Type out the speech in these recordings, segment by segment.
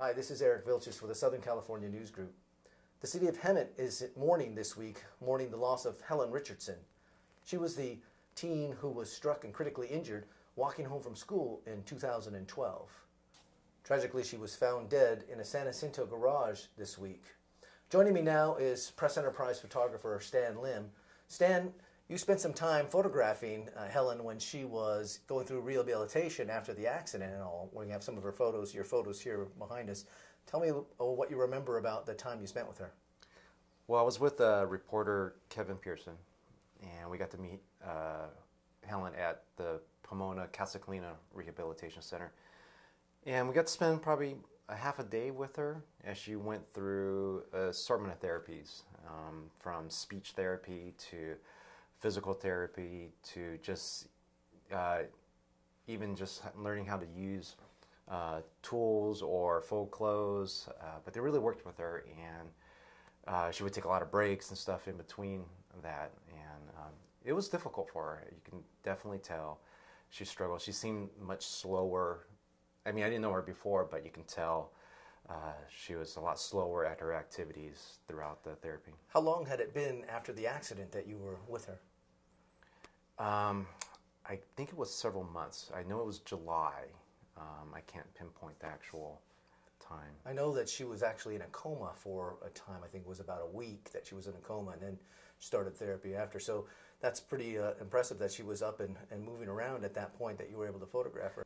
Hi, this is Eric Vilchis with the Southern California News Group. The city of Hemet is mourning this week, mourning the loss of Helen Richardson. She was the teen who was struck and critically injured walking home from school in 2012. Tragically, she was found dead in a San Jacinto garage this week. Joining me now is Press Enterprise photographer Stan Lim. Stan, you spent some time photographing Helen when she was going through rehabilitation after the accident and all. We have some of her photos, your photos here behind us. Tell me what you remember about the time you spent with her. Well, I was with reporter Kevin Pearson, and we got to meet Helen at the Pomona Casa Colina Rehabilitation Center. And we got to spend probably a half a day with her as she went through an assortment of therapies, from speech therapy to physical therapy to just even just learning how to use tools or fold clothes. But they really worked with her, and she would take a lot of breaks and stuff in between that. And it was difficult for her. You can definitely tell she struggled. She seemed much slower. I mean, I didn't know her before, but you can tell she was a lot slower at her activities throughout the therapy. How long had it been after the accident that you were with her? I think it was several months. I know it was July. I can't pinpoint the actual time. I know that she was actually in a coma for a time. I think it was about a week that she was in a coma, and then started therapy after. So that's pretty impressive that she was up and moving around at that point that you were able to photograph her.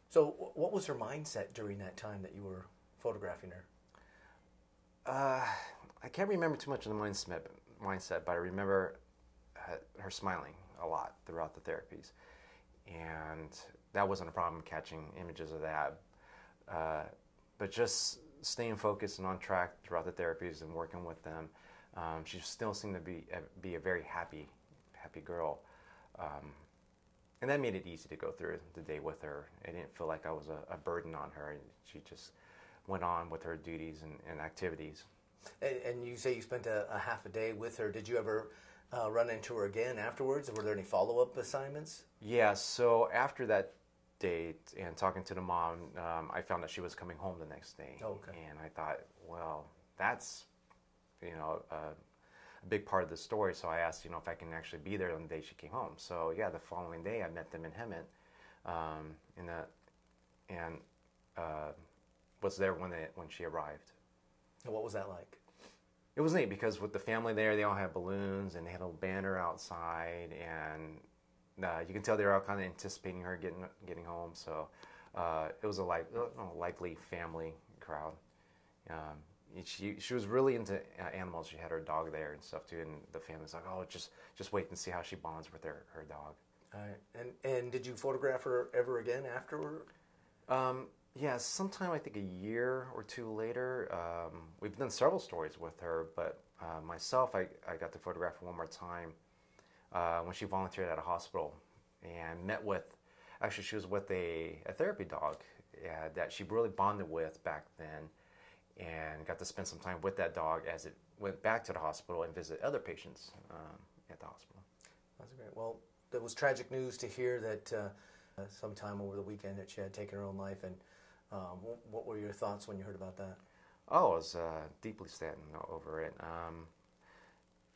So what was her mindset during that time that you were photographing her? I can't remember too much of the mindset, but I remember her smiling a lot throughout the therapies. And that wasn't a problem catching images of that. But just staying focused and on track throughout the therapies and working with them. She still seemed to be a very happy girl. And that made it easy to go through the day with her. I didn't feel like I was a burden on her. She just went on with her duties and activities. And you say you spent a half a day with her. Did you ever run into her again afterwards? Were there any follow-up assignments? Yeah, so after that date and talking to the mom, I found that she was coming home the next day. Oh, okay. And I thought, well, that's, a big part of the story. So I asked, if I can actually be there on the day she came home. So yeah, the following day I met them in Hemet, and was there when she arrived. And what was that like? It was neat because with the family there, they all had balloons and they had a banner outside, and you can tell they were all kind of anticipating her getting home. So it was a likely family crowd. She was really into animals. She had her dog there and stuff too, and the family's like, oh, just wait and see how she bonds with her dog. All right. And did you photograph her ever again afterward? Yeah, sometime I think a year or two later. We've done several stories with her, but myself, I got to photograph her one more time when she volunteered at a hospital and met with, actually she was with a therapy dog that she really bonded with back then, and got to spend some time with that dog as it went back to the hospital and visit other patients at the hospital. That's great. Well, it was tragic news to hear that sometime over the weekend that she had taken her own life. And what were your thoughts when you heard about that? Oh, I was deeply saddened over it.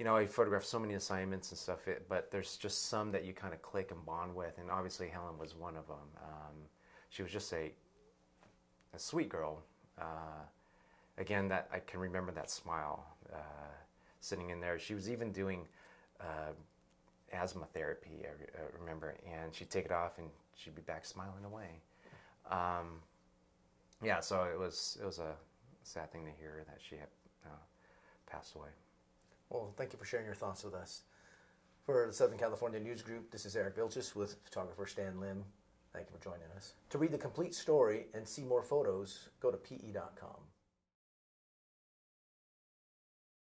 I photographed so many assignments and stuff, but there's just some that you kind of click and bond with, and obviously Helen was one of them. She was just a sweet girl. Again, that I can remember that smile sitting in there. She was even doing asthma therapy, I remember, and she'd take it off and she'd be back smiling away. Yeah, so it was a sad thing to hear that she had passed away. Well, thank you for sharing your thoughts with us. For the Southern California News Group, this is Eric Vilchis with photographer Stan Lim. Thank you for joining us. To read the complete story and see more photos, go to pe.com.